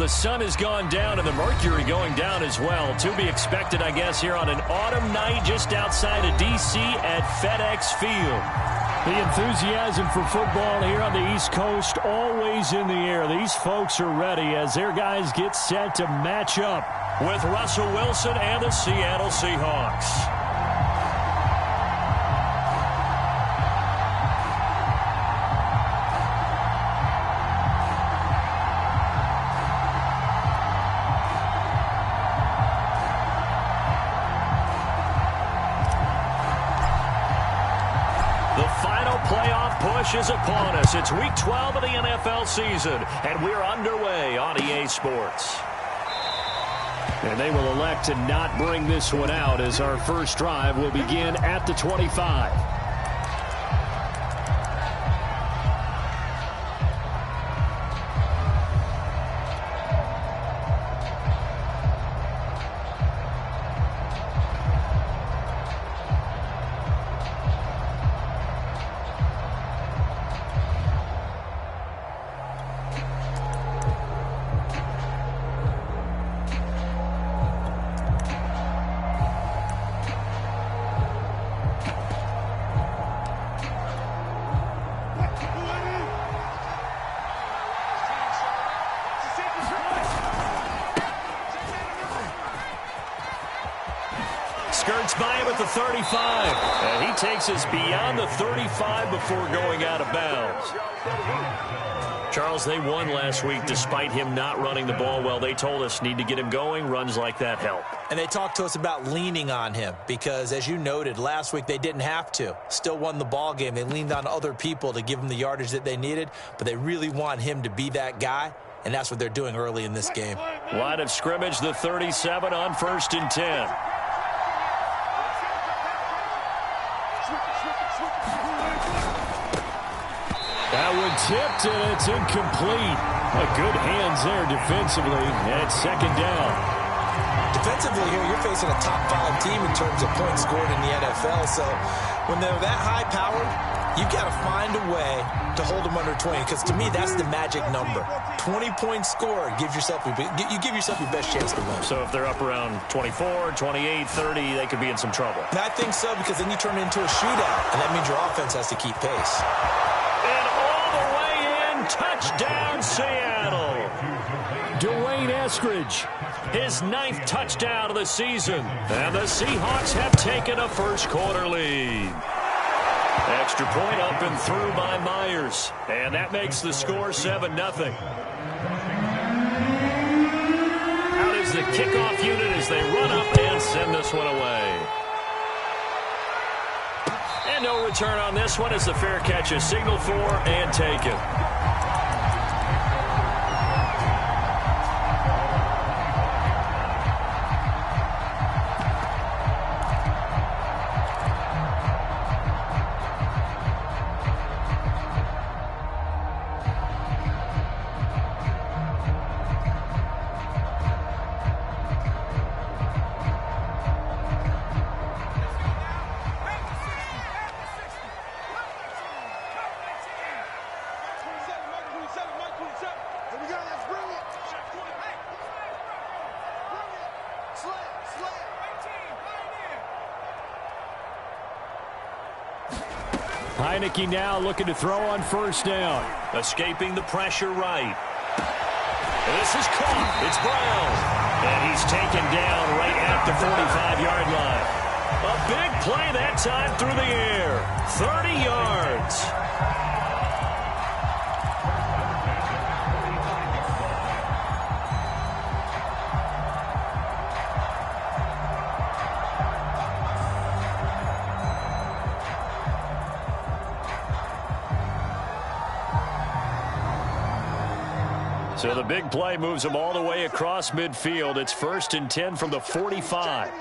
the sun has gone down and the mercury going down as well. To be expected, I guess, here on an autumn night just outside of D.C. at FedEx Field. The enthusiasm for football here on the East Coast always in the air. These folks are ready as their guys get set to match up with Russell Wilson and the Seattle Seahawks. Is upon us. It's week 12 of the NFL season, and we're underway on EA Sports. And they will elect to not bring this one out as our first drive will begin at the 25. Skirts by him at the 35. And he takes us beyond the 35 before going out of bounds. Charles, they won last week despite him not running the ball well. They told us need to get him going. Runs like that help. And they talked to us about leaning on him because, as you noted, last week they didn't have to. Still won the ball game. They leaned on other people to give them the yardage that they needed, but they really want him to be that guy, and that's what they're doing early in this game. Line of scrimmage, the 37 on 1st and 10. That one tipped, and it's incomplete. A good hands there defensively, and it's 2nd down. Defensively here, you're facing a top 5 team in terms of points scored in the NFL. So when they're that high-powered, you've got to find a way to hold them under 20. Because to me, that's the magic number. 20 points scored, you give yourself your best chance to win. So if they're up around 24, 28, 30, they could be in some trouble. And I think so, because then you turn it into a shootout, and that means your offense has to keep pace. Touchdown, Seattle. Dwayne Eskridge, his 9th touchdown of the season. And the Seahawks have taken a first-quarter lead. Extra point up and through by Myers. And that makes the score 7-0. Out is the kickoff unit as they run up and send this one away. And no return on this one as the fair catch is signaled for and taken. Heineke now looking to throw on 1st down. Escaping the pressure right. This is caught. It's Brown. And he's taken down right at the 45-yard line. A big play that time through the air. 30 yards. So the big play moves them all the way across midfield. It's 1st and 10 from the 45.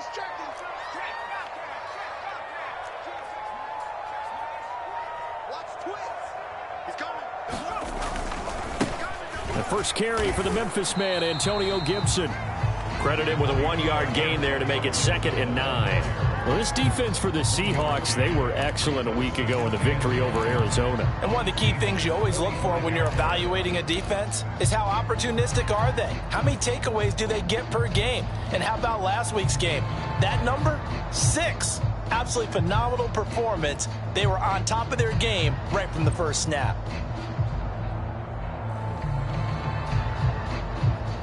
The first carry for the Memphis man, Antonio Gibson. Credit him with a 1-yard gain there to make it 2nd and 9. Well, this defense for the Seahawks, they were excellent a week ago in the victory over Arizona. And one of the key things you always look for when you're evaluating a defense is how opportunistic are they? How many takeaways do they get per game? And how about last week's game? That number, 6. Absolutely phenomenal performance. They were on top of their game right from the first snap.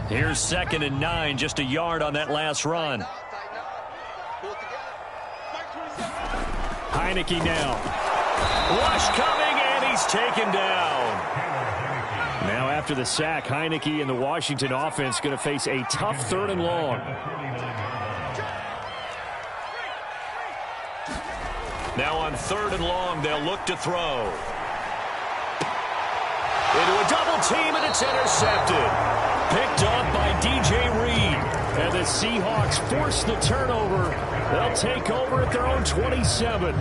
Here's 2nd and 9, just a yard on that last run. Heineke now. Rush coming, and he's taken down. Now after the sack, Heineke and the Washington offense going to face a tough 3rd and long. Now on 3rd and long, they'll look to throw. Into a double team, and it's intercepted. Picked off by DJ Reed. And the Seahawks force the turnover. They'll take over at their own 27.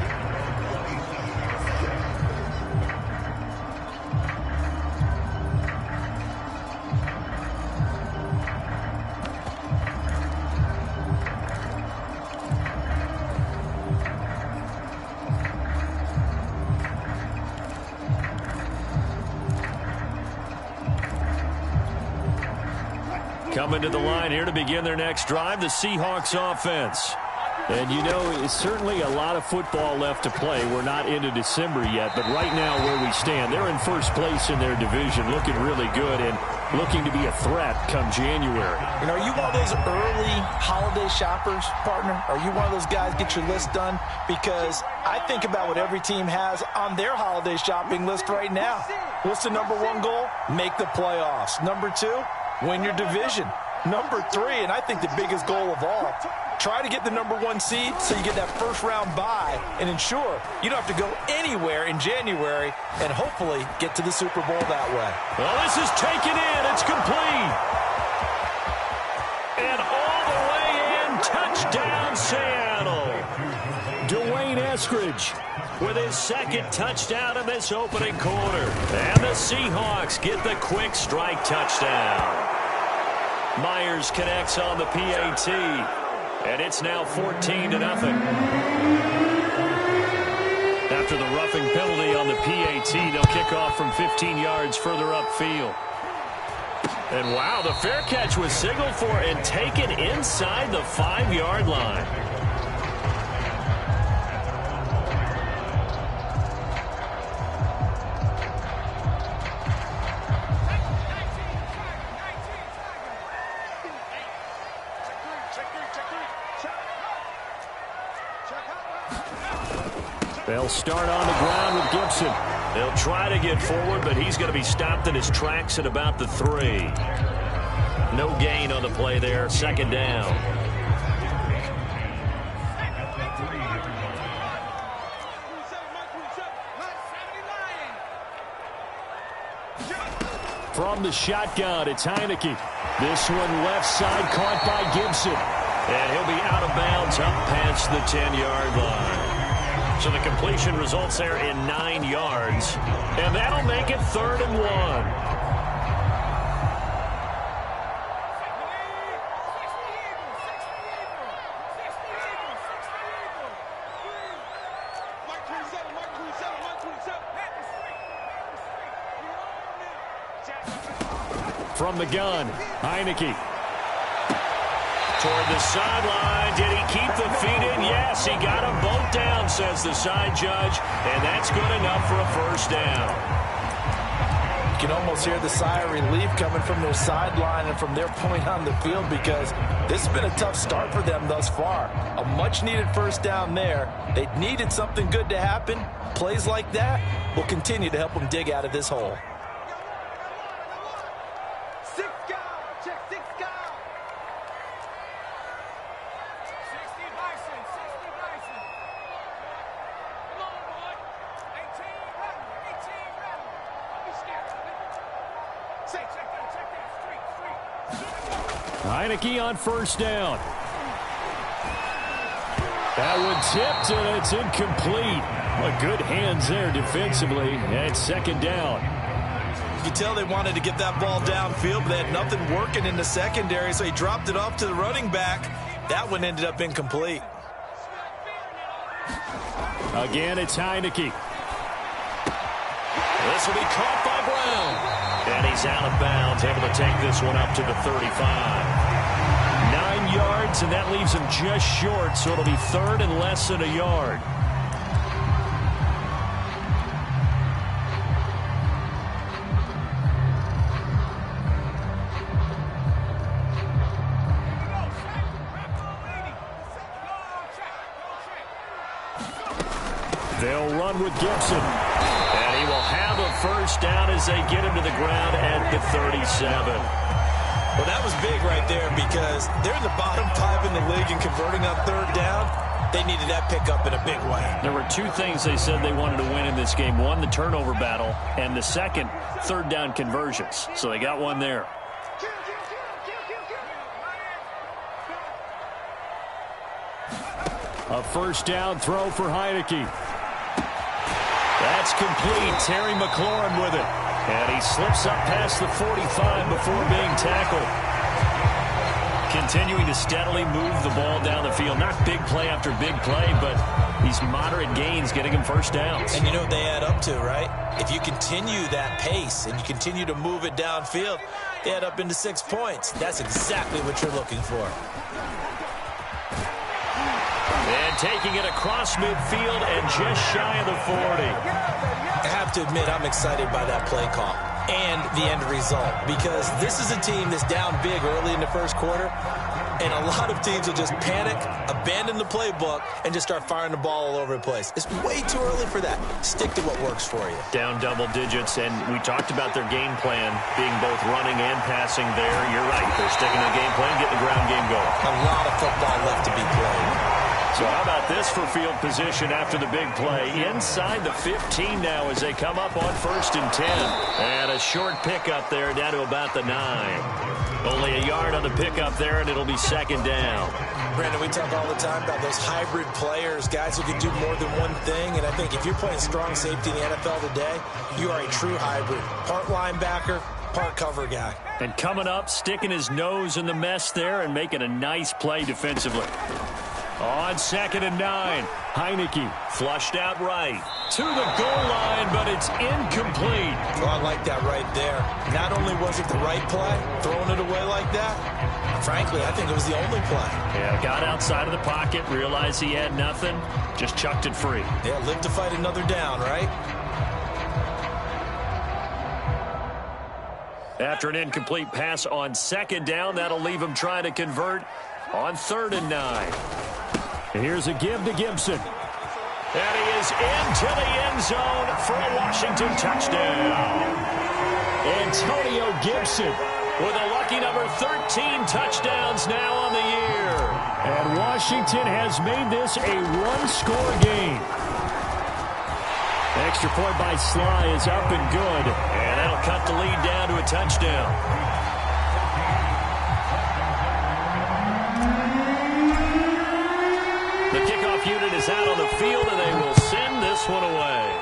Coming to the line here to begin their next drive, the Seahawks offense. And you know, it's certainly a lot of football left to play. We're not into December yet, but right now where we stand, they're in first place in their division, looking really good and looking to be a threat come January. You know, are you one of those early holiday shoppers, partner? Are you one of those guys get your list done? Because I think about what every team has on their holiday shopping list right now. What's the number 1 goal? Make the playoffs. Number 2, win your division. Number 3, and I think the biggest goal of all, try to get the number 1 seed so you get that first-round bye and ensure you don't have to go anywhere in January and hopefully get to the Super Bowl that way. Well, this is taken in. It's complete. And all the way in, touchdown Seattle. Dwayne Eskridge with his 2nd touchdown in this opening quarter. And the Seahawks get the quick strike touchdown. Myers connects on the PAT. And it's now 14-0. After the roughing penalty on the PAT, they'll kick off from 15 yards further upfield. And wow, the fair catch was signaled for and taken inside the 5-yard line. They'll start on the ground with Gibson. They'll try to get forward, but he's going to be stopped in his tracks at about the 3. No gain on the play there. 2nd down. From the shotgun, it's Heineke. This one left side caught by Gibson. And he'll be out of bounds up past the 10-yard line. So the completion results there in 9 yards. And that'll make it 3rd and 1. From the gun, Heineke. Toward the sideline. Did he keep the feet in? Yes, he got them both down, says the side judge. And that's good enough for a first down. You can almost hear the sigh of relief coming from their sideline and from their point on the field because this has been a tough start for them thus far. A much-needed first down there. They needed something good to happen. Plays like that will continue to help them dig out of this hole. Heineke on first down. That one tipped, and it's incomplete. But good hands there defensively, and 2nd down. You could tell they wanted to get that ball downfield, but they had nothing working in the secondary, so he dropped it off to the running back. That one ended up incomplete. Again, it's Heineke. This will be caught by Brown. And he's out of bounds, able to take this one up to the 35. 9 yards, and that leaves him just short, so it'll be third and less than a yard. They'll run with Gibson. And he will have a first down as they get him to the ground at the 37. Well, that was big right there because they're in the bottom 5 in the league and converting on third down. They needed that pickup in a big way. There were 2 things they said they wanted to win in this game. One, the turnover battle, and the second, third down conversions. So they got one there. A first down throw for Heineke. That's complete. Terry McLaurin with it. And he slips up past the 45 before being tackled. Continuing to steadily move the ball down the field. Not big play after big play, but these moderate gains getting him first downs. And you know what they add up to, right? If you continue that pace and you continue to move it downfield, they add up into 6 points. That's exactly what you're looking for. And taking it across midfield and just shy of the 40. I have to admit, I'm excited by that play call and the end result because this is a team that's down big early in the first quarter, and a lot of teams will just panic, abandon the playbook, and just start firing the ball all over the place. It's way too early for that. Stick to what works for you. Down double digits, and we talked about their game plan being both running and passing there. You're right. They're sticking to the game plan, getting the ground game going. A lot of football left to be played. So how about this for field position after the big play? Inside the 15 now as they come up on 1st and 10. And a short pickup there down to about the 9. Only a yard on the pickup there, and it'll be 2nd down. Brandon, we talk all the time about those hybrid players, guys who can do more than one thing. And I think if you're playing strong safety in the NFL today, you are a true hybrid. Part linebacker, part cover guy. And coming up, sticking his nose in the mess there and making a nice play defensively. On 2nd and 9, Heineke flushed out right to the goal line, but it's incomplete. Oh, I like that right there. Not only was it the right play, throwing it away like that, frankly, I think it was the only play. Yeah, got outside of the pocket, realized he had nothing, just chucked it free. Yeah, live to fight another down, right? After an incomplete pass on 2nd down, that'll leave him trying to convert on 3rd and 9. Here's a give to Gibson. And he is into the end zone for a Washington touchdown. Antonio Gibson with a lucky number 13 touchdowns now on the year. And Washington has made this a one-score game. Extra point by Sly is up and good. And that'll cut the lead down to a touchdown. The kickoff unit is out on the field, and they will send this one away.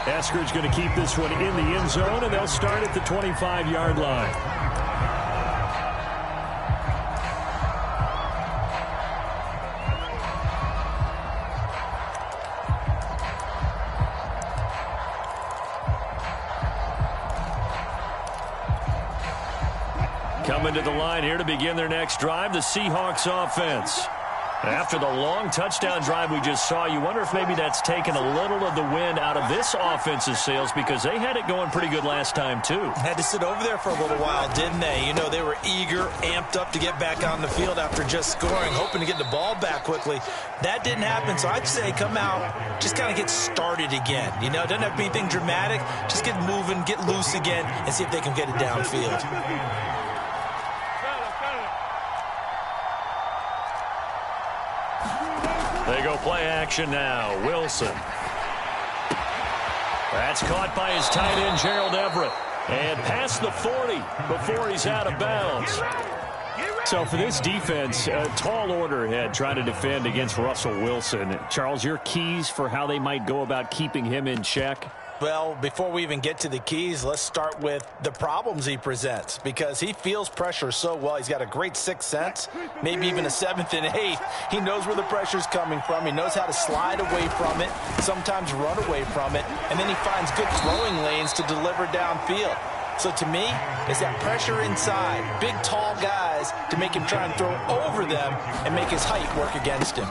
Eskridge going to keep this one in the end zone, and they'll start at the 25-yard line. Coming to the line here to begin their next drive, the Seahawks offense. After the long touchdown drive we just saw, you wonder if maybe that's taken a little of the wind out of this offense's sails because they had it going pretty good last time, too. Had to sit over there for a little while, didn't they? You know, they were eager, amped up to get back on the field after just scoring, hoping to get the ball back quickly. That didn't happen, so I'd say come out, just kind of get started again. You know, it doesn't have to be anything dramatic. Just get moving, get loose again, and see if they can get it downfield. They go play action now. Wilson. That's caught by his tight end, Gerald Everett. And past the 40 before he's out of bounds. So for this defense, a tall order ahead trying to defend against Russell Wilson. Charles, your keys for how they might go about keeping him in check? Well, before we even get to the keys, let's start with the problems he presents, because he feels pressure so well. He's got a great sixth sense, maybe even a seventh and eighth. He knows where the pressure's coming from. He knows how to slide away from it, sometimes run away from it, and then he finds good throwing lanes to deliver downfield. So to me, it's that pressure inside, big, tall guys to make him try and throw over them and make his height work against him.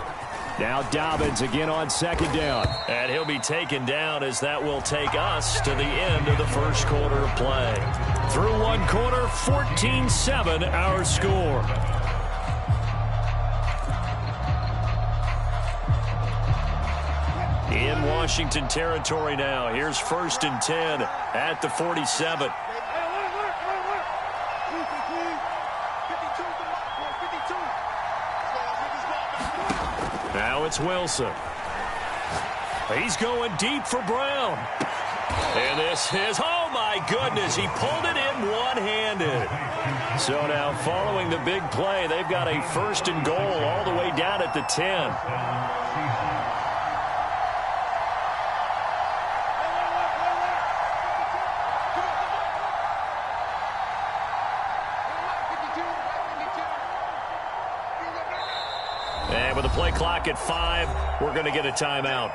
Now Dobbins again on second down. And he'll be taken down as that will take us to the end of the first quarter of play. Through one quarter, 14-7 our score. In Washington territory now. Here's 1st and 10 at the 47. Now it's Wilson. He's going deep for Brown. And this is, oh my goodness, he pulled it in one-handed. So now following the big play, they've got a 1st and goal all the way down at the 10. And with the play clock at 5, we're going to get a timeout.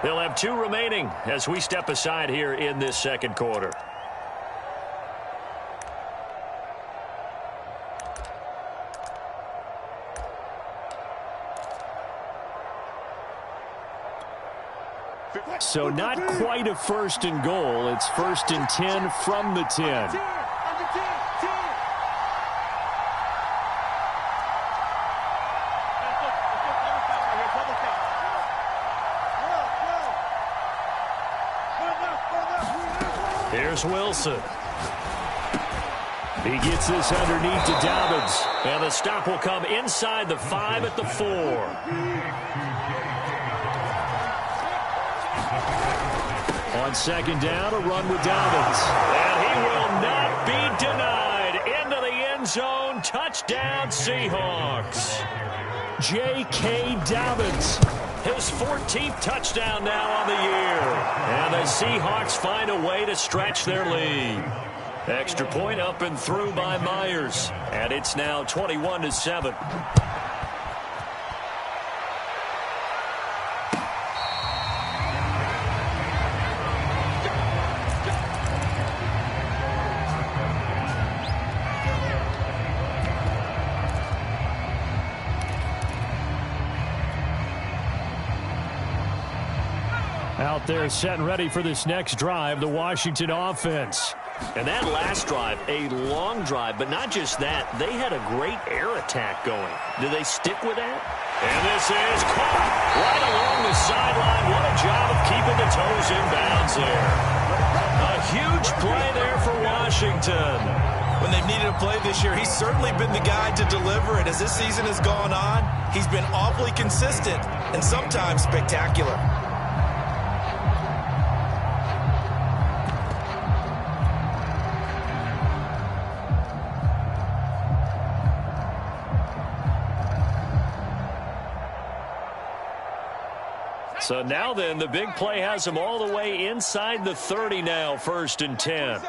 They'll have 2 remaining as we step aside here in this second quarter. So not quite a 1st and goal. It's 1st and 10 from the 10. Here's Wilson. He gets this underneath to Dobbins. And the stop will come inside the 5 at the 4. On second down, a run with Dobbins. And he will not be denied. Into the end zone. Touchdown, Seahawks. J.K. Dobbins. His 14th touchdown now on the year. And the Seahawks find a way to stretch their lead. Extra point up and through by Myers. And it's now 21-7. Out there set and ready for this next drive, the Washington offense. And that last drive, a long drive, but not just that. They had a great air attack going. Do they stick with that? And this is caught right along the sideline. What a job of keeping the toes in bounds there. A huge play there for Washington. When they've needed a play this year, he's certainly been the guy to deliver it. As this season has gone on, he's been awfully consistent and sometimes spectacular. So now then, the big play has them all the way inside the 30 now, 1st and 10.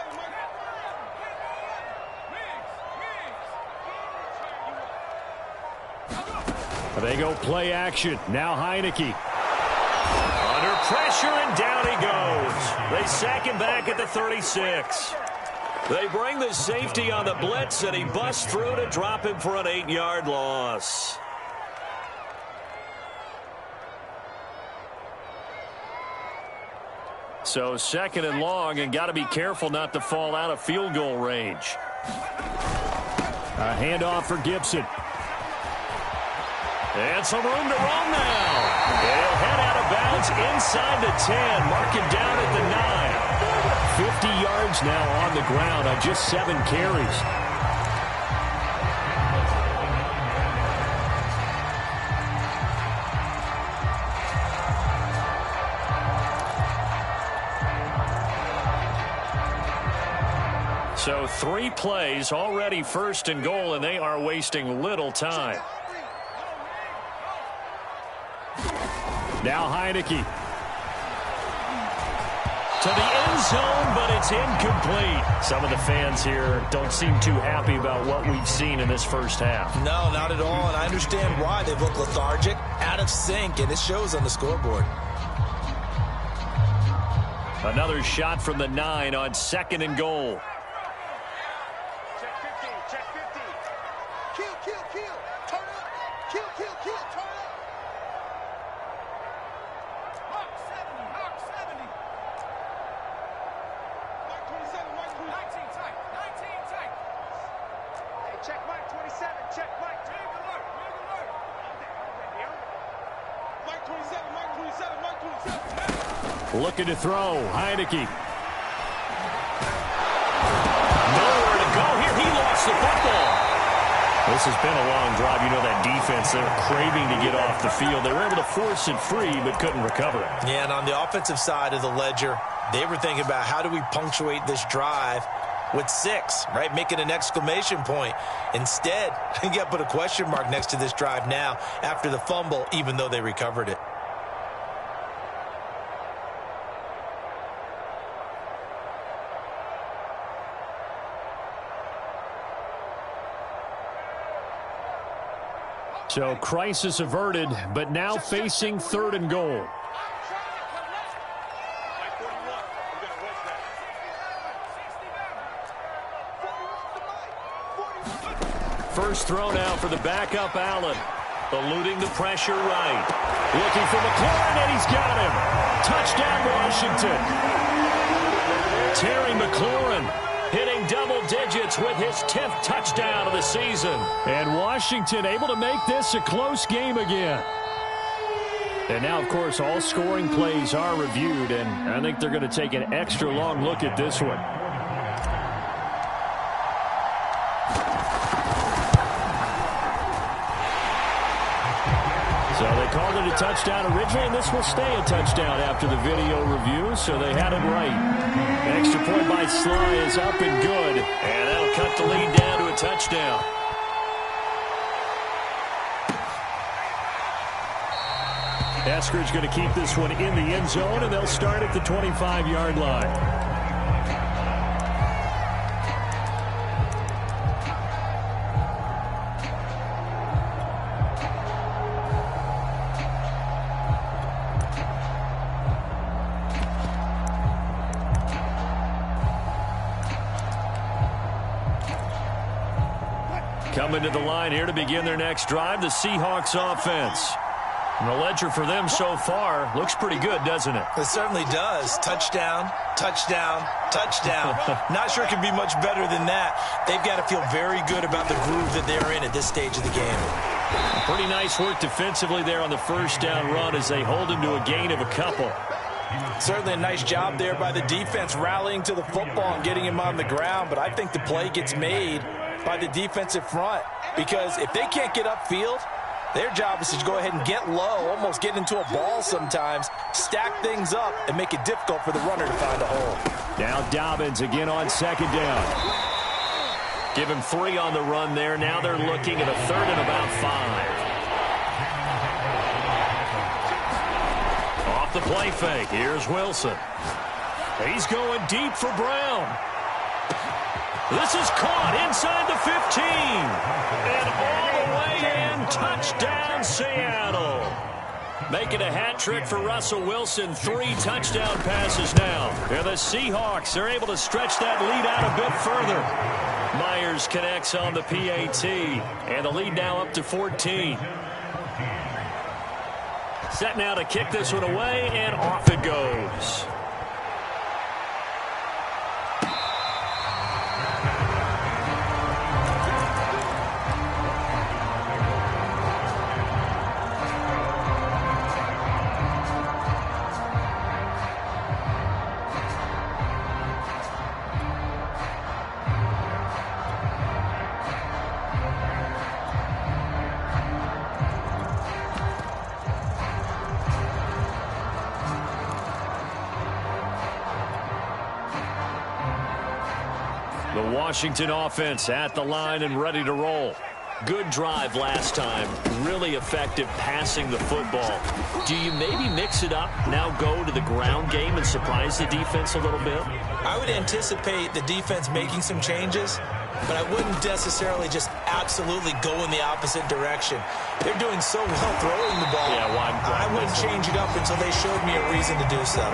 They go play action. Now Heineke. Under pressure, and down he goes. They sack him back at the 36. They bring the safety on the blitz, and he busts through to drop him for an 8-yard loss. So 2nd and long, and got to be careful not to fall out of field goal range. A handoff for Gibson. And some room to roam now. He'll head out of bounds inside the 10, marking down at the 9. 50 yards now on the ground on just 7 carries. So 3 plays, already first and goal, and they are wasting little time. Now Heineke. To the end zone, but it's incomplete. Some of the fans here don't seem too happy about what we've seen in this first half. No, not at all, and I understand why. They look lethargic, out of sync, and it shows on the scoreboard. Another shot from the 9 on 2nd and goal. Check 15, check 15. Kill, kill, kill. Turn up. Kill, kill, kill. Turn up. Mark 70, Mark 70. Mark 27, Mark 19 tight, 19 tight. Hey, check Mark 27, check Mark. Big alert, big alert. Mark 27, Mark 27, Mark 27. Looking to throw. Heineke. Nowhere to go here. He lost the football. This has been a long drive. You know that defense, they're craving to get off the field. They were able to force it free, but couldn't recover it. Yeah, and on the offensive side of the ledger, they were thinking about how do we punctuate this drive with 6, right? Making an exclamation point. Instead, you got to put a question mark next to this drive now after the fumble, even though they recovered it. So crisis averted, but now facing 3rd and goal. First throw now for the backup Allen. Eluding the pressure right. Looking for McLaurin, and he's got him. Touchdown, Washington. Terry McLaurin hitting double digits with his 10th touchdown of the season. And Washington able to make this a close game again. And now, of course, all scoring plays are reviewed, and I think they're going to take an extra long look at this one. So they called it a touchdown originally, and this will stay a touchdown after the video review, so they had it right. Extra point by Sly is up and good. And that'll cut the lead down to a touchdown. Eskridge going to keep this one in the end zone, and they'll start at the 25-yard line. Coming to the line here to begin their next drive, the Seahawks offense. And the ledger for them so far looks pretty good, doesn't it? It certainly does. Touchdown, touchdown, touchdown. Not sure it can be much better than that. They've got to feel very good about the groove that they're in at this stage of the game. Pretty nice work defensively there on the first down run as they hold him to a gain of a couple. Certainly a nice job there by the defense rallying to the football and getting him on the ground, but I think the play gets made by the defensive front, because if they can't get upfield, their job is to go ahead and get low, almost get into a ball sometimes, stack things up, and make it difficult for the runner to find a hole. Now Dobbins again on 2nd down. Give him 3 on the run there. Now they're looking at a 3rd and about 5. Off the play fake. Here's Wilson. He's going deep for Brown. This is caught inside the 15. And all the way in, touchdown Seattle. Making a hat trick for Russell Wilson. 3 touchdown passes now. And the Seahawks are able to stretch that lead out a bit further. Myers connects on the PAT. And the lead now up to 14. Set now to kick this one away, and off it goes. The Washington offense at the line and ready to roll. Good drive last time. Really effective passing the football. Do you maybe mix it up, now go to the ground game and surprise the defense a little bit? I would anticipate the defense making some changes, but I wouldn't necessarily just absolutely go in the opposite direction. They're doing so well throwing the ball. Yeah, I wouldn't change it up until they showed me a reason to do so.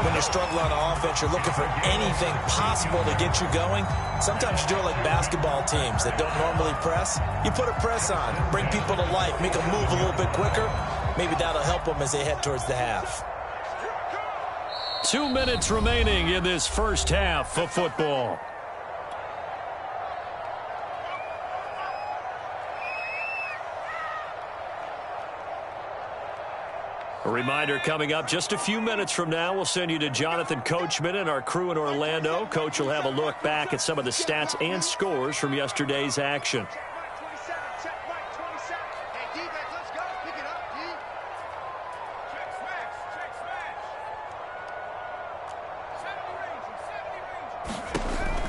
When you're struggling on offense, you're looking for anything possible to get you going. Sometimes you do it like basketball teams that don't normally press. You put a press on, bring people to life, make them move a little bit quicker. Maybe that'll help them as they head towards the half. 2 minutes remaining in this first half of football. A reminder coming up just a few minutes from now, we'll send you to Jonathan Coachman and our crew in Orlando. Coach will have a look back at some of the stats and scores from yesterday's action.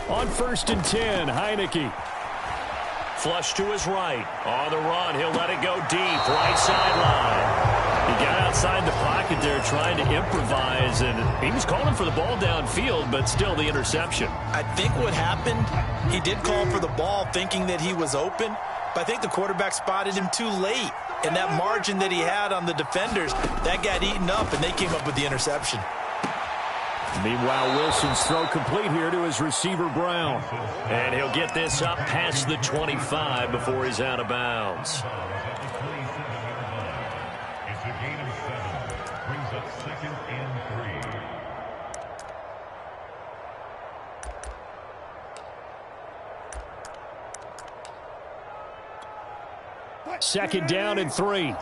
On 1st and 10, Heineke. Flush to his right. On the run, he'll let it go deep. Right sideline. He got outside the pocket there trying to improvise, and he was calling for the ball downfield, but still the interception. I think what happened, he did call for the ball thinking that he was open, but I think the quarterback spotted him too late. And that margin that he had on the defenders, that got eaten up, and they came up with the interception. Meanwhile, Wilson's throw complete here to his receiver, Brown. And he'll get this up past the 25 before he's out of bounds. It's a gain of 7. Brings up 2nd and 3. Second down and 3.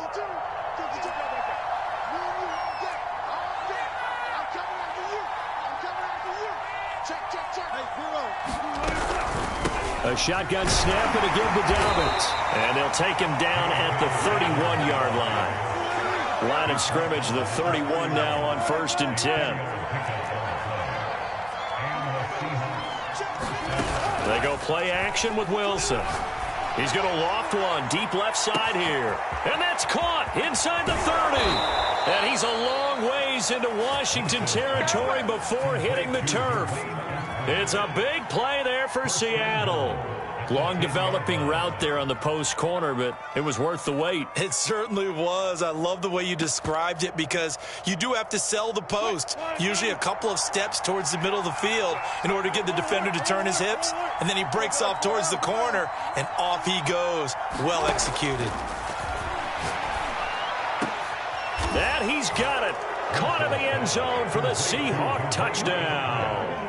A shotgun snap and a give to Dobbins. And they'll take him down at the 31-yard line. Line of scrimmage, the 31 now on 1st and 10. They go play action with Wilson. He's going to loft one deep left side here. And that's caught inside the 30. And he's a long ways into Washington territory before hitting the turf. It's a big play there for Seattle. Long developing route there on the post corner, but it was worth the wait. It certainly was. I love the way you described it because you do have to sell the post. Usually a couple of steps towards the middle of the field in order to get the defender to turn his hips. And then he breaks off towards the corner, and off he goes. Well executed. That he's got it. Caught in the end zone for the Seahawk touchdown.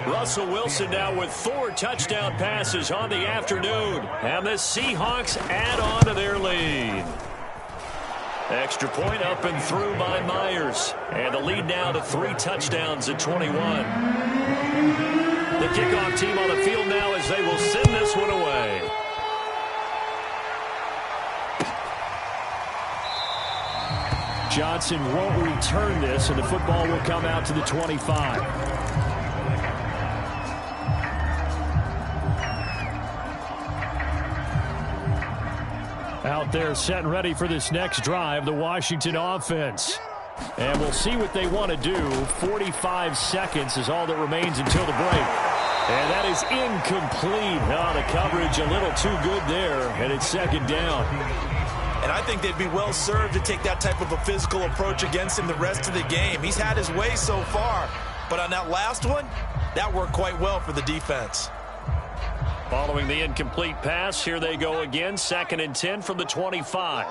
Russell Wilson now with 4 touchdown passes on the afternoon. And the Seahawks add on to their lead. Extra point up and through by Myers. And the lead now to 3 touchdowns at 21. The kickoff team on the field now as they will send this one away. Johnson won't return this, and the football will come out to the 25. Out there set and ready for this next drive, the Washington offense. And we'll see what they want to do. 45 seconds is all that remains until the break. And that is incomplete. Oh, the coverage a little too good there, and it's 2nd down. And I think they'd be well served to take that type of a physical approach against him the rest of the game. He's had his way so far, but on that last one, that worked quite well for the defense. Following the incomplete pass, here they go again. 2nd and 10 from the 25.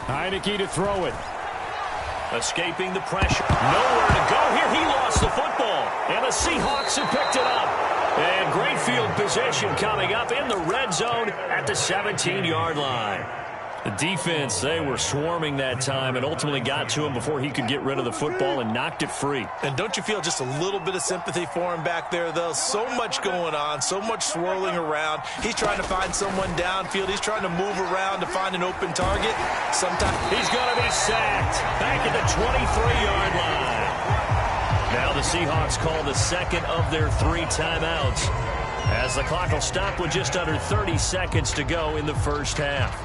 Heineke to throw it. Escaping the pressure. Nowhere to go here. He lost the football. And the Seahawks have picked it up. And great field possession coming up in the red zone at the 17-yard line. The defense, they were swarming that time and ultimately got to him before he could get rid of the football and knocked it free. And don't you feel just a little bit of sympathy for him back there, though? So much going on, so much swirling around. He's trying to find someone downfield. He's trying to move around to find an open target. Sometimes he's going to be sacked back at the 23-yard line. Now the Seahawks call the second of their 3 timeouts, as the clock will stop with just under 30 seconds to go in the first half.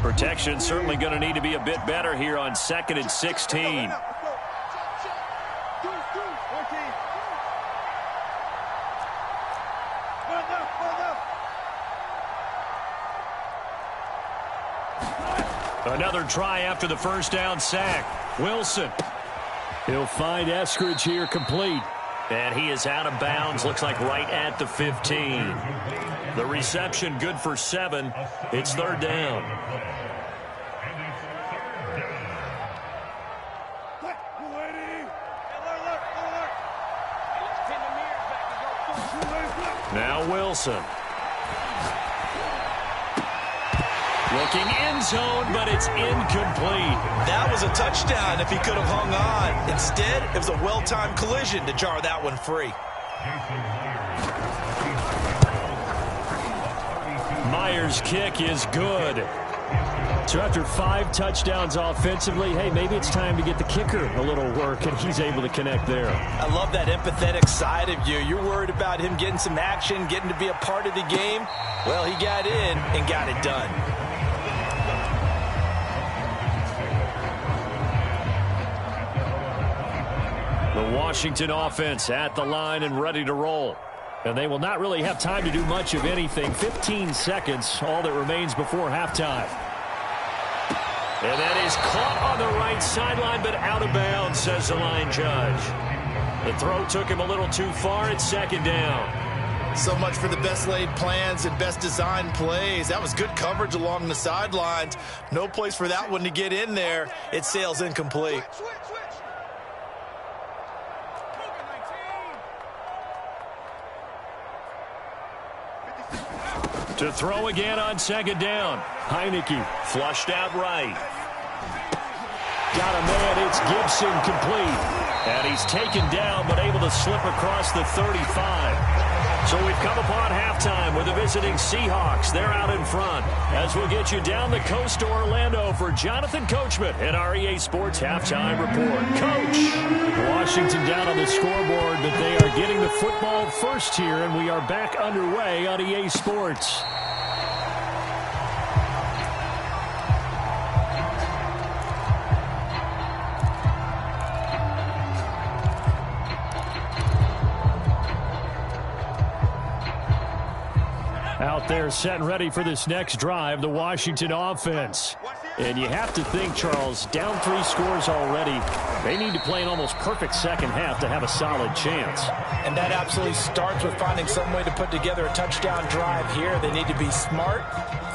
Protection certainly going to need to be a bit better here on 2nd and 16. Another try after the first down sack. Wilson. He'll find Eskridge here complete. And he is out of bounds, looks like right at the 15. The reception good for 7. It's 3rd down. Now Wilson. Looking end zone, but it's incomplete. That was a touchdown if he could have hung on. Instead, it was a well-timed collision to jar that one free. Myers' kick is good. So after 5 touchdowns offensively, hey, maybe it's time to get the kicker a little work, and he's able to connect there. I love that empathetic side of you. You're worried about him getting some action, getting to be a part of the game. Well, he got in and got it done. The Washington offense at the line and ready to roll. And they will not really have time to do much of anything. 15 seconds, all that remains before halftime. And that is caught on the right sideline, but out of bounds, says the line judge. The throw took him a little too far. It's 2nd down. So much for the best laid plans and best designed plays. That was good coverage along the sidelines. No place for that one to get in there. It sails incomplete. To throw again on 2nd down. Heineke flushed out right. Got a man. It's Gibson complete. And he's taken down, but able to slip across the 35. So we've come upon halftime with the visiting Seahawks. They're out in front. As we'll get you down the coast to Orlando for Jonathan Coachman at our EA Sports Halftime Report. Coach. Washington down on the scoreboard, but they are getting the football first here, and we are back underway on EA Sports. Out there set and ready for this next drive, the Washington offense. And you have to think, Charles, down 3 scores already. They need to play an almost perfect second half to have a solid chance. And that absolutely starts with finding some way to put together a touchdown drive here. They need to be smart,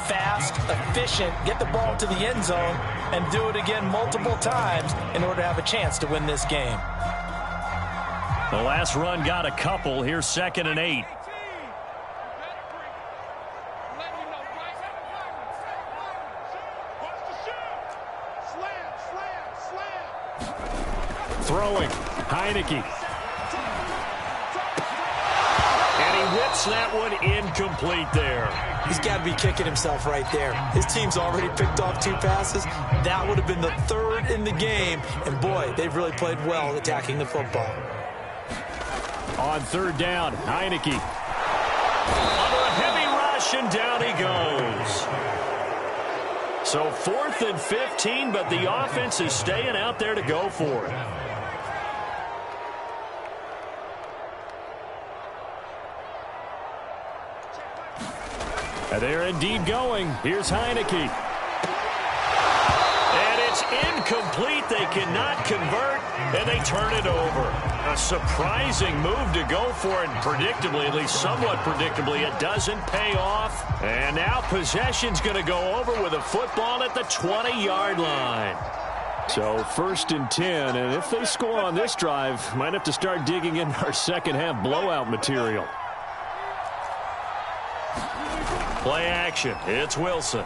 fast, efficient, get the ball to the end zone, and do it again multiple times in order to have a chance to win this game. The last run got a couple. Here's 2nd and 8. Throwing. Heineke. And he whips that one incomplete there. He's got to be kicking himself right there. His team's already picked off 2 passes. That would have been the 3rd in the game. And, boy, they've really played well attacking the football. On 3rd down, Heineke. Under a heavy rush, and down he goes. So 4th and 15, but the offense is staying out there to go for it. And they're indeed going. Here's Heineke. And it's incomplete. They cannot convert, and they turn it over. A surprising move to go for it, predictably, at least somewhat predictably. It doesn't pay off. And now possession's going to go over with a football at the 20-yard line. So 1st and 10, and if they score on this drive, might have to start digging in our second half blowout material. Play action. It's Wilson.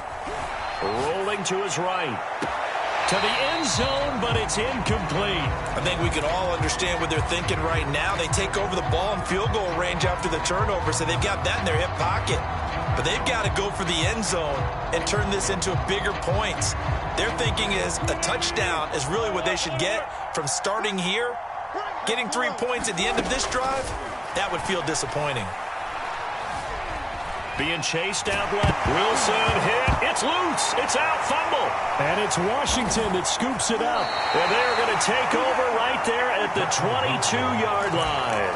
Rolling to his right. To the end zone, but it's incomplete. I think we can all understand what they're thinking right now. They take over the ball in field goal range after the turnover, so they've got that in their hip pocket. But they've got to go for the end zone and turn this into bigger points. Their thinking is a touchdown is really what they should get from starting here. Getting 3 points at the end of this drive, that would feel disappointing. Being chased out left. Wilson hit. It's loose. It's out. Fumble. And it's Washington that scoops it up. And they're going to take over right there at the 22-yard line.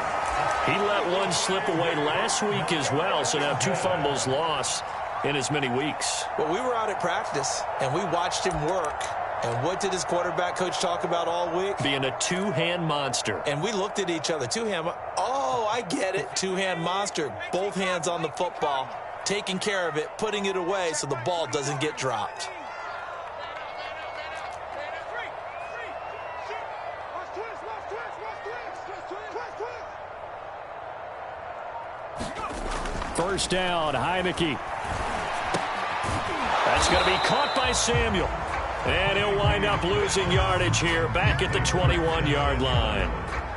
He let one slip away last week as well, so now 2 fumbles lost in as many weeks. Well, we were out at practice, and we watched him work. And what did his quarterback coach talk about all week? Being a two-hand monster. And we looked at each other. Two-hand. Oh, I get it. Two-hand monster. Both hands on the football, taking care of it, putting it away so the ball doesn't get dropped. First down, Heineke. That's going to be caught by Samuel. And he'll wind up losing yardage here back at the 21-yard line.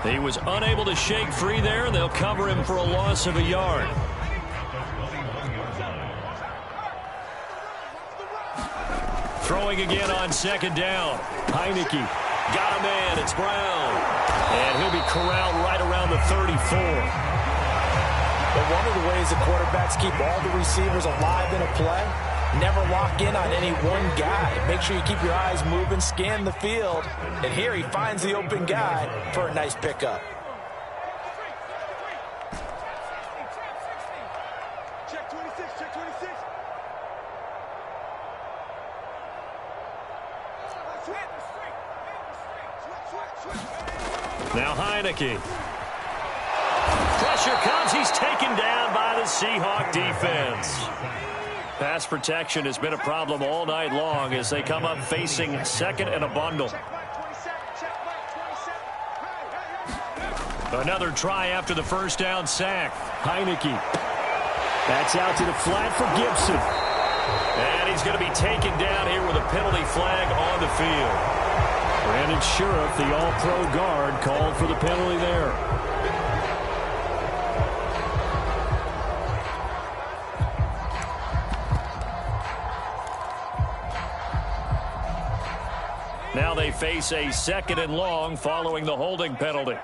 He was unable to shake free there, and they'll cover him for a loss of a yard. Throwing again on 2nd down. Heineke. Got a man. It's Brown. And he'll be corralled right around the 34. But one of the ways the quarterbacks keep all the receivers alive in a play, never lock in on any one guy. Make sure you keep your eyes moving, scan the field. And here he finds the open guy for a nice pickup. Check 26, check 26. Now Heineke. Pressure comes. He's taken down by the Seahawk defense. Pass protection has been a problem all night long as they come up facing 2nd and a bundle. Another try after the first down sack. Heineke. That's out to the flat for Gibson. And he's going to be taken down here with a penalty flag on the field. Brandon Sheriff, the all-pro guard, called for the penalty there. Now they face a 2nd and long following the holding penalty.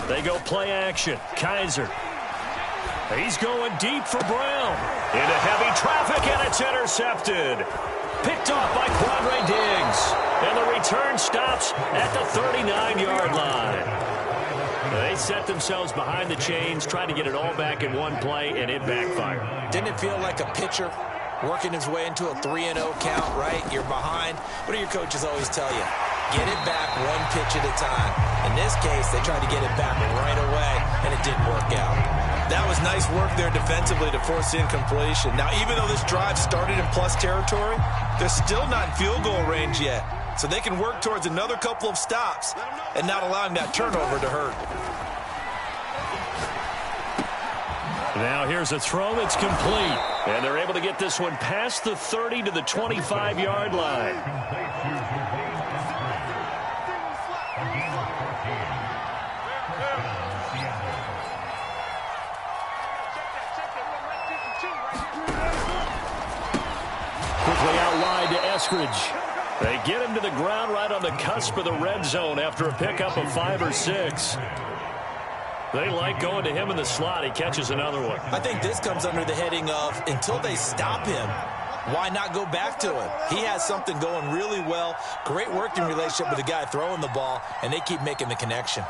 They go play action. Kaiser. He's going deep for Brown. Into heavy traffic, and it's intercepted. Picked off by Quandre Diggs. And the return stops at the 39-yard line. They set themselves behind the chains, trying to get it all back in one play, and it backfired. Didn't it feel like a pitcher working his way into a 3-0 count, right? You're behind. What do your coaches always tell you? Get it back one pitch at a time. In this case, they tried to get it back right away, and it didn't work out. That was nice work there defensively to force incompletion. Now, even though this drive started in plus territory, they're still not in field goal range yet. So they can work towards another couple of stops and not allowing that turnover to hurt. Now here's a throw that's complete. And they're able to get this one past the 30 to the 25-yard line. Quickly out wide to Eskridge. They get him to the ground right on the cusp of the red zone after a pickup of 5 or 6. They like going to him in the slot. He catches another one. I think this comes under the heading of until they stop him, why not go back to him? He has something going really well. Great working relationship with the guy throwing the ball, and they keep making the connection.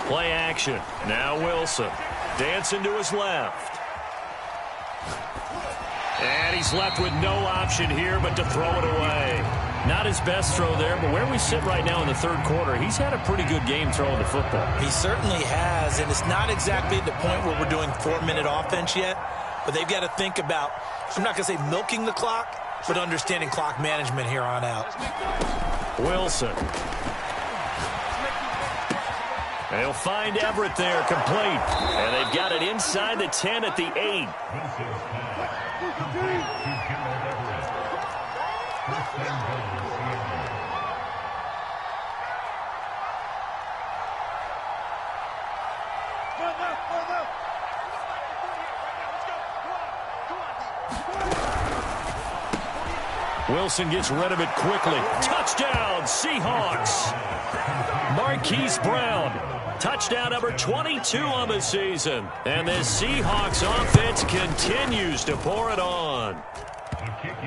Play action. Now Wilson. Dancing to his left. And he's left with no option here but to throw it away. Not his best throw there, but where we sit right now in the third quarter, he's had a pretty good game throwing the football. He certainly has, and it's not exactly at the point where we're doing 4-minute offense yet. but they've got to think about, I'm not going to say milking the clock, but understanding clock management here on out. Wilson. They'll find Everett there, complete. And they've got it inside the 10 at the 8. Wilson gets rid of it quickly. Touchdown, Seahawks. Marquise Brown. Touchdown number 22 on the season. And this Seahawks offense continues to pour it on.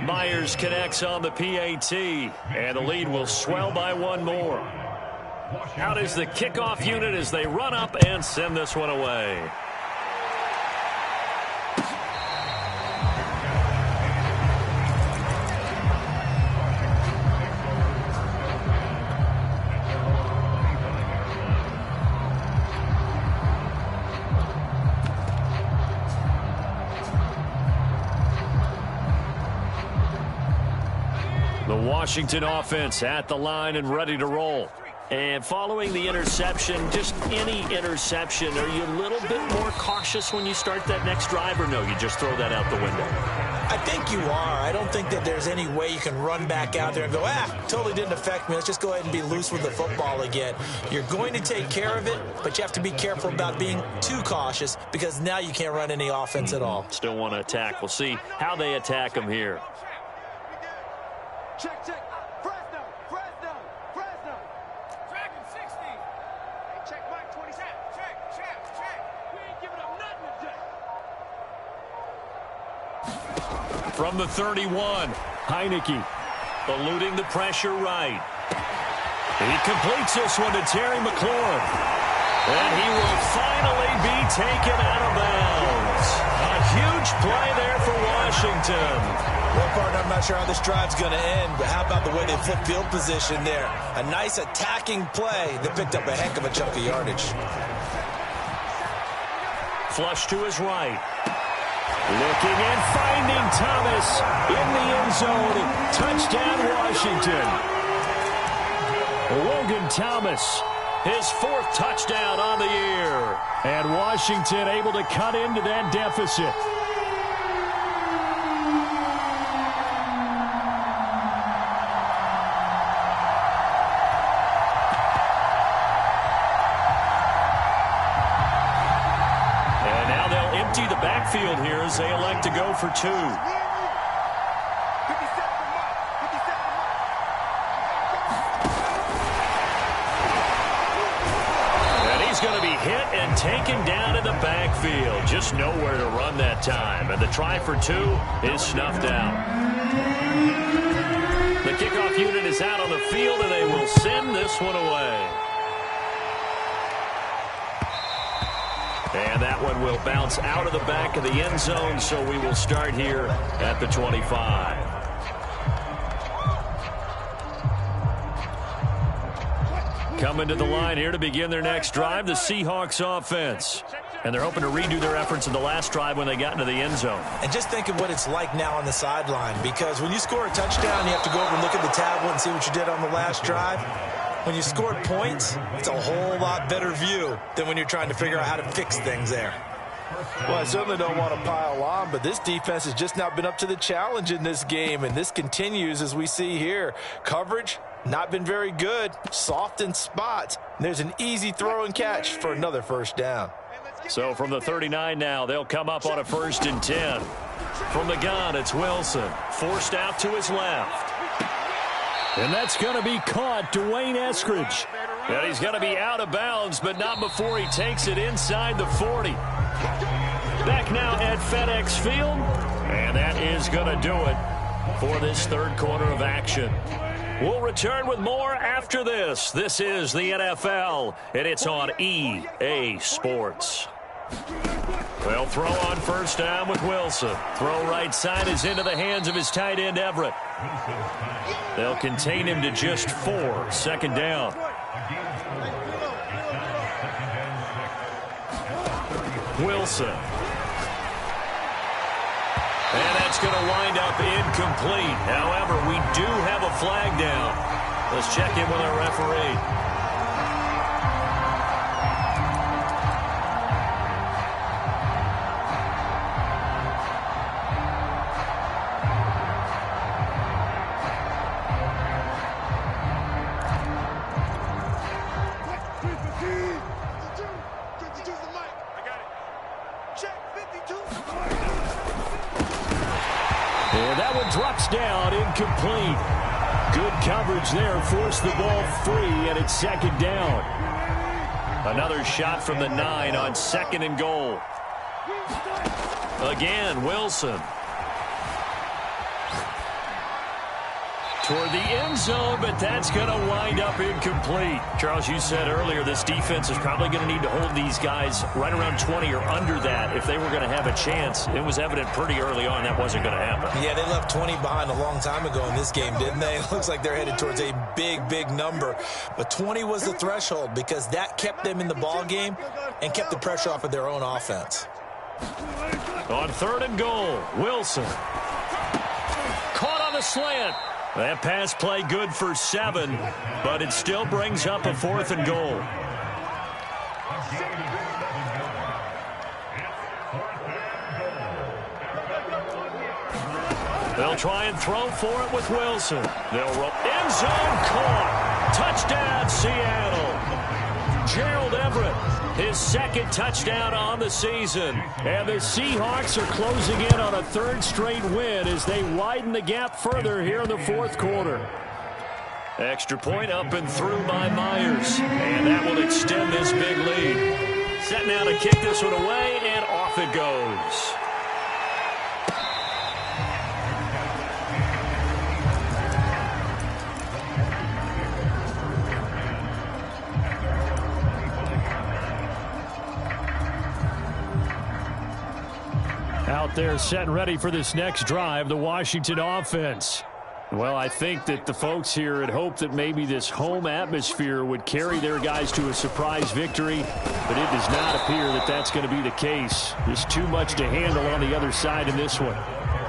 Myers connects on the PAT. And the lead will swell by one more. Out is the kickoff unit as they run up and send this one away. Washington offense at the line and ready to roll. And following the interception, just any interception, are you a little bit more cautious when you start that next drive, or no, you just throw that out the window? I think you are. I don't think that there's any way you can run back out there and go, totally didn't affect me. Let's just go ahead and be loose with the football again. You're going to take care of it, but you have to be careful about being too cautious because now you can't run any offense at all. Still want to attack. We'll see how they attack them here. Check, check. Fresno. Dragon 60. Hey, check Mike 27. Check. We ain't giving up nothing today. From the 31, Heineke eluding the pressure right. He completes this one to Terry McLaurin. And he will finally be taken out of bounds. A huge play there for Washington. Well, partner, I'm not sure how this drive's going to end, but how about the way they flip field position there? A nice attacking play that picked up a heck of a chunk of yardage. Flush to his right. Looking and finding Thomas in the end zone. Touchdown, Washington. Logan Thomas, his 4th touchdown on the year. And Washington able to cut into that deficit. The backfield here as they elect to go for 2. And he's going to be hit and taken down in the backfield. Just nowhere to run that time. And the try for 2 is snuffed out. The kickoff unit is out on the field, and they will send this one away. And that one will bounce out of the back of the end zone, so we will start here at the 25. Coming to the line here to begin their next drive, the Seahawks offense. And they're hoping to redo their efforts in the last drive when they got into the end zone. And just think of what it's like now on the sideline, because when you score a touchdown, you have to go over and look at the tablet and see what you did on the last drive. When you scored points, it's a whole lot better view than when you're trying to figure out how to fix things there. Well, I certainly don't want to pile on, but this defense has just not been up to the challenge in this game, and this continues as we see here. Coverage, not been very good, soft in spots. And there's an easy throw and catch for another first down. So from the 39 now, they'll come up on a 1st and 10. From the gun, it's Wilson, forced out to his left. And that's going to be caught, Dwayne Eskridge. And he's going to be out of bounds, but not before he takes it inside the 40. Back now at FedEx Field. And that is going to do it for this 3rd quarter of action. We'll return with more after this. This is the NFL, and it's on EA Sports. They'll throw on 1st down with Wilson. Throw right side is into the hands of his tight end, Everett. They'll contain him to just 4. 2nd down. Wilson. And that's going to wind up incomplete. However, we do have a flag down. Let's check in with our referee. And that one drops down, incomplete. Good coverage there, forced the ball free, and it's second down. Another shot from the 9 on 2nd and goal. Again, Wilson. Toward the end zone, but that's going to wind up incomplete. Charles, you said earlier this defense is probably going to need to hold these guys right around 20 or under that if they were going to have a chance. It was evident pretty early on that wasn't going to happen. Yeah, they left 20 behind a long time ago in this game, didn't they? It looks like they're headed towards a big, big number. But 20 was the threshold because that kept them in the ball game and kept the pressure off of their own offense. On 3rd and goal, Wilson. Caught on the slant. That pass play good for 7, but it still brings up a 4th and goal. They'll try and throw for it with Wilson. They'll roll. End zone caught. Touchdown, Seattle. Gerald Everett, his 2nd touchdown on the season. And the Seahawks are closing in on a 3rd straight win as they widen the gap further here in the 4th quarter. Extra point up and through by Myers. And that will extend this big lead. Set now to kick this one away, and off it goes. Out there set and ready for this next drive, the Washington offense. Well, I think that the folks here had hoped that maybe this home atmosphere would carry their guys to a surprise victory, but it does not appear that that's going to be the case. There's too much to handle on the other side in this one.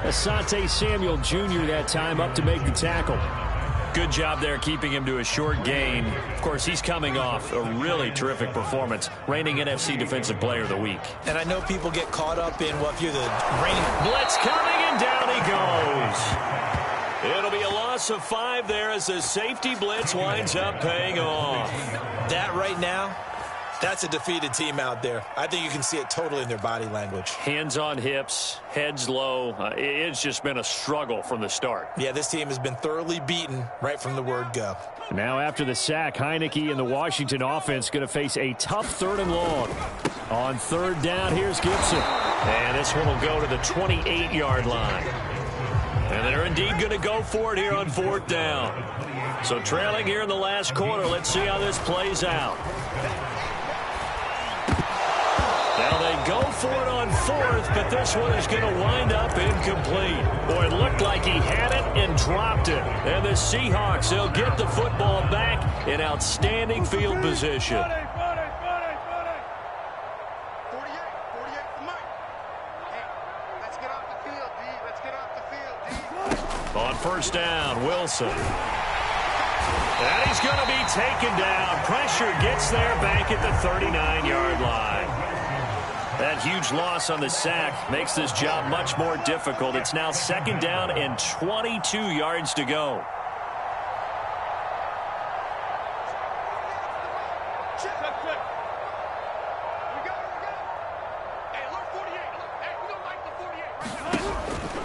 Asante Samuel Jr. that time up to make the tackle. Good job there keeping him to a short gain. Of course, he's coming off a really terrific performance, reigning NFC Defensive Player of the Week. And I know people get caught up in, well, if you're the reigning... Blitz coming, and down he goes. It'll be a loss of 5 there as the safety blitz winds up paying off. That right now, that's a defeated team out there. I think you can see it totally in their body language. Hands on hips, heads low. It's just been a struggle from the start. Yeah, this team has been thoroughly beaten right from the word go. Now after the sack, Heineke and the Washington offense going to face a tough 3rd and long. On 3rd down, here's Gibson. And this one will go to the 28-yard line. And they're indeed going to go for it here on 4th down. So trailing here in the last quarter, let's see how this plays out. Now they go for it on 4th, but this one is going to wind up incomplete. Boy, it looked like he had it and dropped it. And the Seahawks, they'll get the football back in outstanding field position. 48 for Mike. Hey, let's get off the field, D. Let's get off the field, D. On 1st down, Wilson. And he's going to be taken down. Pressure gets there back at the 39-yard line. That huge loss on the sack makes this job much more difficult. It's now 2nd down and 22 yards to go.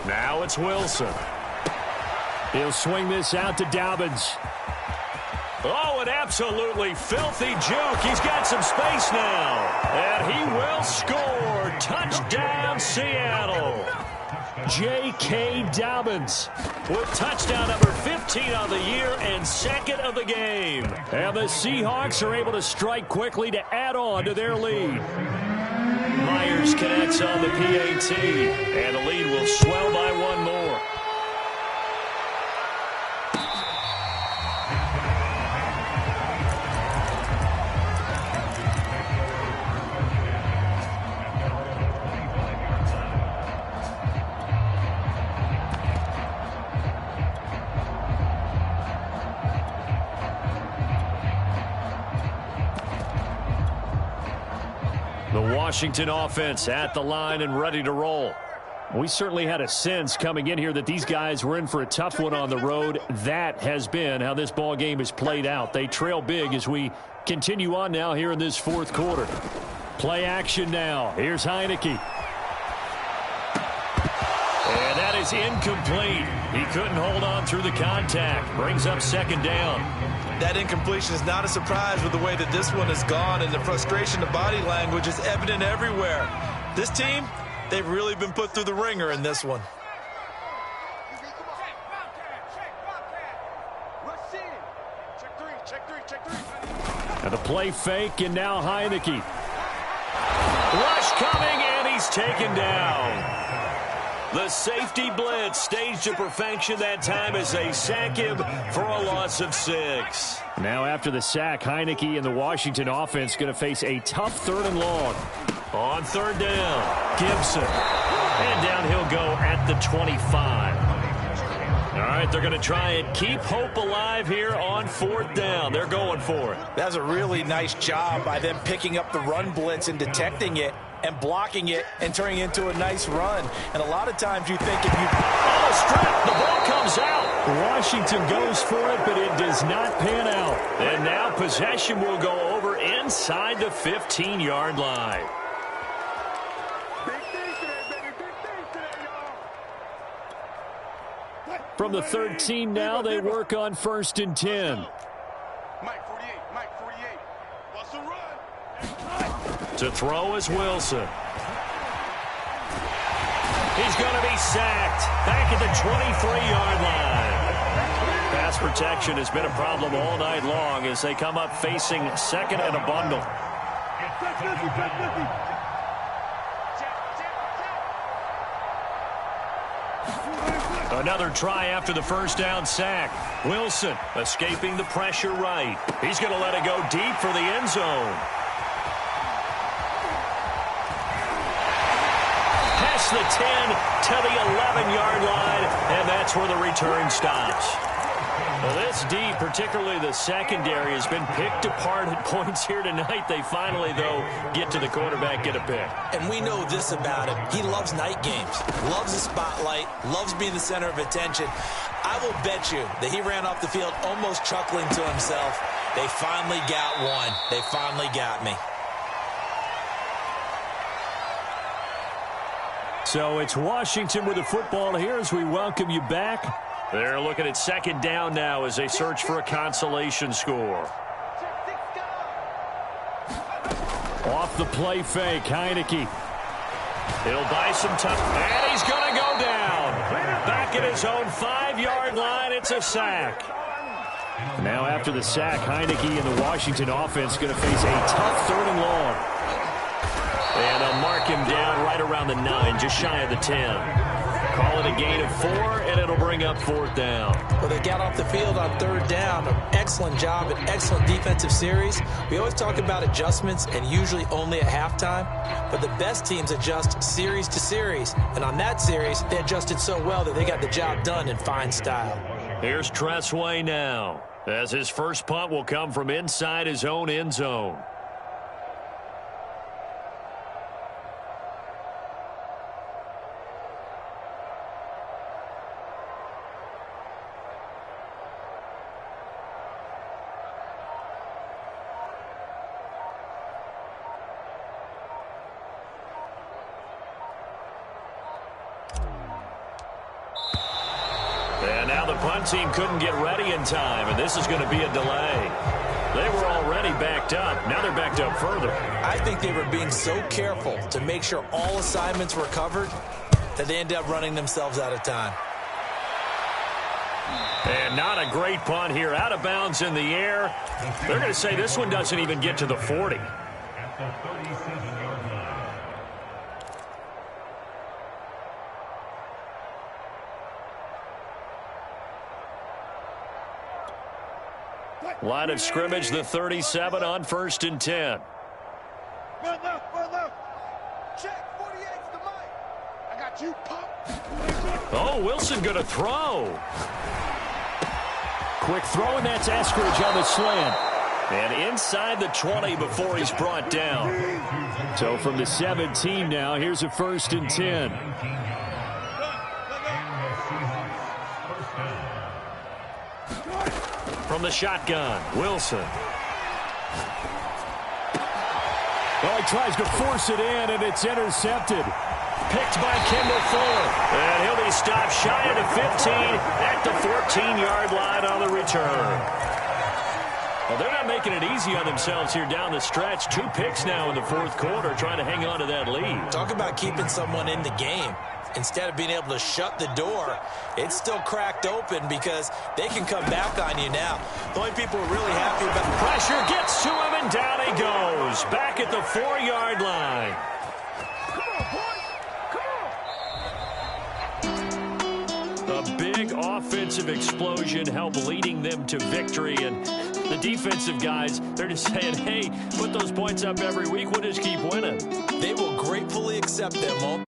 Now it's Wilson. He'll swing this out to Dobbins. Oh, an absolutely filthy juke. He's got some space now. And he will score. Touchdown, Seattle. J.K. Dobbins with touchdown number 15 of the year and 2nd of the game. And the Seahawks are able to strike quickly to add on to their lead. Myers connects on the PAT. And the lead will swell by 1 more. Washington offense at the line and ready to roll. We certainly had a sense coming in here that these guys were in for a tough one on the road. That has been how this ball game has played out. They trail big as we continue on now here in this fourth quarter. Play action now. Here's Heineke. And that is incomplete. He couldn't hold on through the contact. Brings up second down. That incompletion is not a surprise with the way that this one has gone, and the frustration, the body language is evident everywhere. This team, they've really been put through the ringer in this one. And the play fake, and now Heineke. Rush coming, and he's taken down. The safety blitz staged to perfection that time as they sack him for a loss of 6. Now after the sack, Heineke and the Washington offense going to face a tough third and long. On third down, Gibson. And down he'll go at the 25. All right, they're going to try and keep hope alive here on fourth down. They're going for it. That's a really nice job by them picking up the run blitz and detecting it and blocking it and turning it into a nice run. And a lot of times you think if you... Oh, strip! The ball comes out. Washington goes for it, but it does not pan out. And now possession will go over inside the 15-yard line. From the 13 now, they work on 1st and 10. Mike 48, Mike 48. What's the run? To throw is Wilson. He's going to be sacked back at the 23-yard line. Pass protection has been a problem all night long as they come up facing second and a bundle. Another try after the first down sack. Wilson escaping the pressure right. He's going to let it go deep for the end zone. Past the 10 to the 11-yard line, and that's where the return stops. Well, this D, particularly the secondary, has been picked apart at points here tonight. They finally, though, get to the quarterback, get a pick. And we know this about him. He loves night games, loves the spotlight, loves being the center of attention. I will bet you that he ran off the field almost chuckling to himself. They finally got one. They finally got me. So it's Washington with the football here as we welcome you back. They're looking at second down now as they search for a consolation score. Off the play fake, Heineke. He'll buy some time, and he's going to go down. Back at his own 5-yard line, it's a sack. Now after the sack, Heineke and the Washington offense going to face a tough third and long. And they'll mark him down right around the 9, just shy of the 10. Call it a gain of 4, and it'll bring up fourth down. Well, they got off the field on third down. An excellent job, an excellent defensive series. We always talk about adjustments, and usually only at halftime. But the best teams adjust series to series. And on that series, they adjusted so well that they got the job done in fine style. Here's Tressway now, as his first punt will come from inside his own end zone. And now the punt team couldn't get ready in time, and this is going to be a delay. They were already backed up. Now they're backed up further. I think they were being so careful to make sure all assignments were covered that they ended up running themselves out of time. And not a great punt here. Out of bounds in the air. They're going to say this one doesn't even get to the 40. At the 37-yard line. Line of scrimmage, the 37 on 1st and 10. Run left. Check, 48's the mic. I got you, pump. Oh, Wilson going to throw. Quick throw, and that's Eskridge on the slant. And inside the 20 before he's brought down. So from the 17 now, here's a 1st and 10. From the shotgun, Wilson. Well, he tries to force it in, and it's intercepted. Picked by Kendall Fuller. And he'll be stopped shy of the 15 at the 14-yard line on the return. Well, they're not making it easy on themselves here down the stretch. 2 picks now in the 4th quarter, trying to hang on to that lead. Talk about keeping someone in the game. Instead of being able to shut the door, it's still cracked open because they can come back on you now. The only people who are really happy about the pressure gets to him, and down he goes. Back at the 4-yard line. A big offensive explosion helped leading them to victory, and the defensive guys, they're just saying, hey, put those points up every week. We'll just keep winning. They will gratefully accept them all.